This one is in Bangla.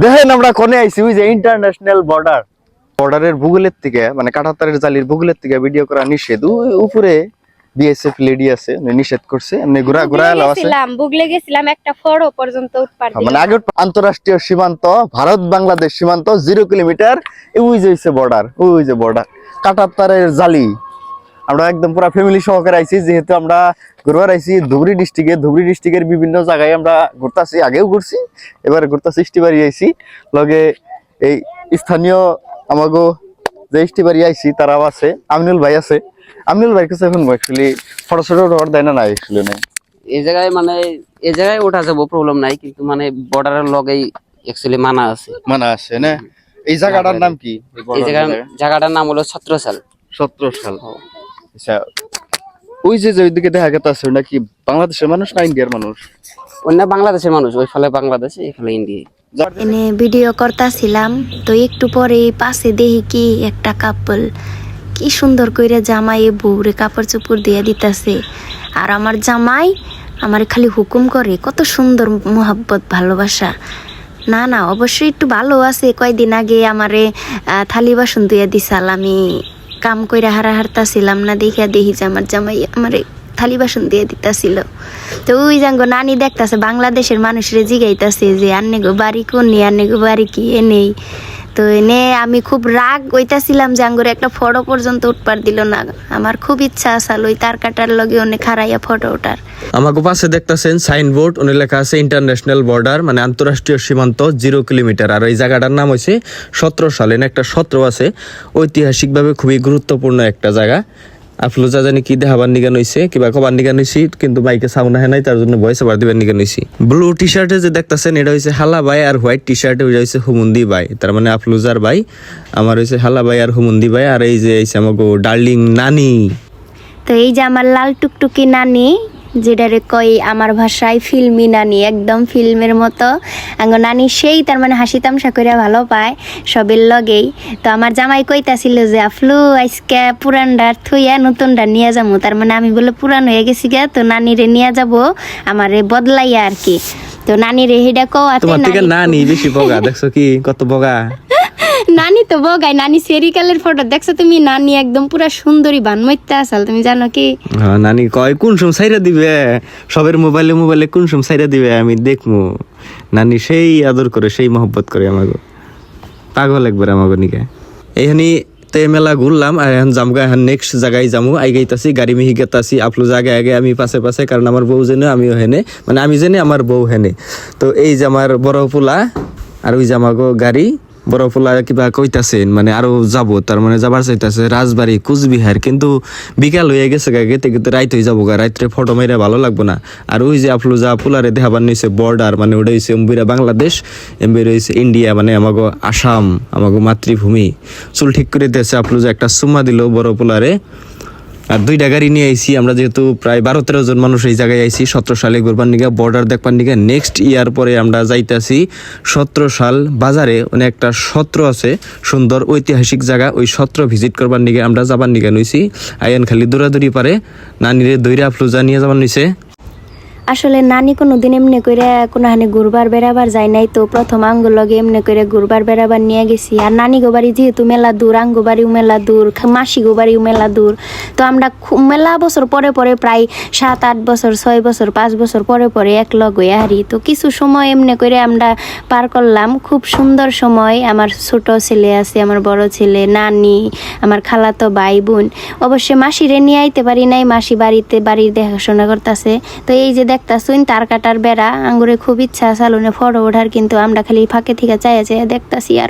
দেখেন আমরা কোনে আইছি ওই যে ইন্টারন্যাশনাল বর্ডারের ভূগোলের থেকে মানে কাঁটাতারের জালির ভূগোলের থেকে ভিডিও করা নিষেধ। উপরে বিএসএফ লেডি আছে নিষেধ করছে, এমনি ঘোরা এলাও আছে। বুগলে গেছিলাম একটা ফড়ো পর্যন্ত উঠপার দিলাম। মানে আগে আন্তরাষ্ট্রীয় সীমান্ত ভারত বাংলাদেশ সীমান্ত 0 কিলোমিটার। ওই যে হইছে বর্ডার, ওই যে বর্ডার কাঁটাতারের জালি। আমরা একদম পুরো ফ্যামিলি সহকারে আইছি, যেহেতু আমরা ঘুরবার আইছি ধুবড়ী ডিস্ট্রিক্টের বিভিন্ন জায়গায় আমরা ঘুরতেছি, আগেও ঘুরছি, এবারে ঘুরতেছি ইষ্টিবাড়ি আইছি। লগে এই স্থানীয় আমাগো যে ইষ্টিবাড়ি আইছি তারাও আছে, আমিনুল ভাই আছে। আমিনুল ভাইয়ের কাছে এখন অ্যাকচুয়ালি ফটো দেয় না অ্যাকচুয়ালি নাই এই জায়গায়, মানে এই জায়গায় ওঠা যাবো, প্রবলেম নাই, কিন্তু মানে বর্ডারের লগেই অ্যাকচুয়ালি মানা আছে না। এই জায়গাটার নাম কি? এই জায়গাটার নাম হলো ছত্রসাল। আচ্ছা, ওই যে ওইদিকে দেখা গেছে নাকি বাংলাদেশের মানুষ না ইন্ডিয়ার মানুষ? অন্য বাংলাদেশের মানুষ, ওই ফলে বাংলাদেশ, এই ফলে ইন্ডিয়া। এনে ভিডিও করতেছিলাম তো একটু পরে পাশে দেখি কি একটা কাপল কি সুন্দর কইরা জামাই বউরে কাপড় চোপড় দিয়ে দিতেছে। আর আমার জামাই আমার খালি হুকুম করে, কত সুন্দর মোহাব্বত ভালোবাসা। না না অবশ্যই একটু ভালো আছে। কয়দিন আগে আমারে থালি বাসন ধুয়ে দিছাল, আমি কাম কইরা হারতাছিলাম না, দেখিয়া দেখি যে আমার জামাই আমারে থালি বাসন দিয়ে দিতাছিল। তো ওই জাঙ্গো নানি দেখতাছে বাংলাদেশের মানুষরে জিগাইতাছে যে আন্নে গো বাড়ি কোন, আন্নে গো বাড়ি কি নেই। তো এনে আমি খুব রাগ হইতাছিলাম যে আঙ্গুরে একটা ফটো পর্যন্ত উঠপার দিল না। আমার খুব ইচ্ছা আসল ওই তার কাটার লগে অনেক খারাইয়া ফটো ওঠার। আমাকে পাশে দেখতেছেন সাইনবোর্ড, ওনে লেখা আছে ইন্টারন্যাশনাল বর্ডার, মানে আন্তরাষ্ট্রীয় সীমান্ত 0 কিলোমিটার। আর এই জায়গাটার নাম হয়েছে ছত্রসাল। এনে একটা ছত্র আছে, ঐতিহাসিকভাবে খুবই গুরুত্বপূর্ণ একটা জায়গা। আফলুজা জানি কি দেখাবার নিগান হইছে, কিবা কবার নিগান হইছি, কিন্তু বাইকে সাউন্ড আহে নাই, তার জন্য ভয়েস ওভার দিবার নিগান হইছি। ব্লু টি শার্টে যে দেখতেছেন এটা হইছে হালা ভাই, আর হোয়াইট টি শার্টে ওইটা হইছে হুমুন্দি ভাই, তার মানে আফলুজার ভাই। আমার হইছে হালা ভাই আর হুমুন্দি ভাই। আর এই যে আমাকে ডার্লিং নানি, তো এই যে আমার লাল টুকটুকি নানি, যেটারে কই আমার ভাষায় ফিল্মি নানি, একদম ফিল্মের মতো আঙ্গো নানি। সেই তার মানে হাসি তামসা করে ভালো পায় সবের লগেই। তো আমার জামাই কইতাছিল যে আফলু আজকে পুরানডার থইয়া নতুনডা নিয়ে যাবো। তার মানে আমি বলে পুরান হয়ে গেছি গা, তো নানিরে নিয়ে যাব আমারে বদলাইয়া আর কি। তো নানিরে হেডা কওয়াতে তোমার থেকে নানি বেশি বগা, দেখছো কি কত বগা। নানি তো বগাই, নানি সেরিকালের ফটো দেখছো তুমি? নানি একদম পুরা সুন্দরী বানমইতে আসাল, তুমি জানো কি? হ্যাঁ, নানি কয় কোন সময় সাইরা দিবে, সবের মোবাইলে কোন সময় সাইরা দিবে আমি দেখমু। নানি সেই আদর করে, সেই মহব্বত করে আমাকে, পাগল একবার আমাকে নিকে। এইখানে তে মেলা ঘুরলাম, আর এখন জামগা, এখন নেক্সট জায়গায় যামু। আইগাইতাছি গাড়ি মিহি গেতাছি, আফলুজ আগে আমি পাশে, কারণ আমার বউ জেনে আমিও হেনে, মানে আমি জেনে আমার বউ হেনে। তো এই যে আমার বড় পোলা আর ওই যে আমাকে গাড়ি, বড় পোলা কিবা কইতাছেন মানে আরো যাবো, তার মানে যাবার চাইতাছে রাজবাড়ি কুচবিহার, কিন্তু বিকাল হয়ে গেছে গেতে কিন্তু রাইত হয়ে যাবো, রাত্রে ফটো মাইরা ভালো লাগবো না। আর ওই যে আফলুজা পোলারে দেখাবার নিয়েছে বর্ডার, মানে ওটা হয়েছে এমবিরা বাংলাদেশ, এমবির হয়েছে ইন্ডিয়া, মানে আমাকে আসাম, আমাকে মাতৃভূমি। চুল ঠিক করে দিয়েছে আফলুজা, একটা সুমা দিল বড় পোলারে। আর 2টা গাড়ি নিয়ে আইছি আমরা, যেহেতু প্রায় 12-13 জন মানুষ এই জায়গায় আইছি 17 সালে ঘুরবার নিগা, বর্ডার দেখবার নিগা। নেক্সট ইয়ার পরে আমরা যাইতেছি 17 সাল বাজারে, অনেক একটা সত্র আছে, সুন্দর ঐতিহাসিক জায়গা, ওই সত্র ভিজিট করবার নিগা আমরা যাবার নিগা নইছি। আইন খালি দৌড়াদৌড়ি পারে, নানিরে দইরা আফলুজা নিয়ে যাবার নিছে। আসলে নানি কোনোদিন এমনি করে কোনোখানে ঘুরবার বেড়াবার যায় নাই, তো প্রথম আঙ্গুর লগে এমনি করে ঘুরবার বেড়াবার নিয়ে গেছি। আর নানি গো বাড়ি যেহেতু মেলা দূর, আঙ্গু বাড়িও মেলা দূর, মাসি গো বাড়িও মেলা দূর, তো আমরা মেলা বছর পরে প্রায় 7-8 বছর 6 বছর 5 বছর পরে এক লগ হয়ে হারি। তো কিছু সময় এমনি করে আমরা পার করলাম, খুব সুন্দর সময়। আমার ছোট ছেলে আছে, আমার বড় ছেলে, নানি, আমার খালাতো ভাই বোন। অবশ্যই মাসিরে নিয়ে আইতে পারি নাই, মাসি বাড়ির দেখাশোনা করতেছে। তো এই যে দেখতাছুন তার কাটার বেড়া, আঙ্গুরে খুব ইচ্ছা সালুনে ফটো ওঠার, কিন্তু আমরা খালি ফাঁকে থেকে চাইয়া দেখতাছি। আর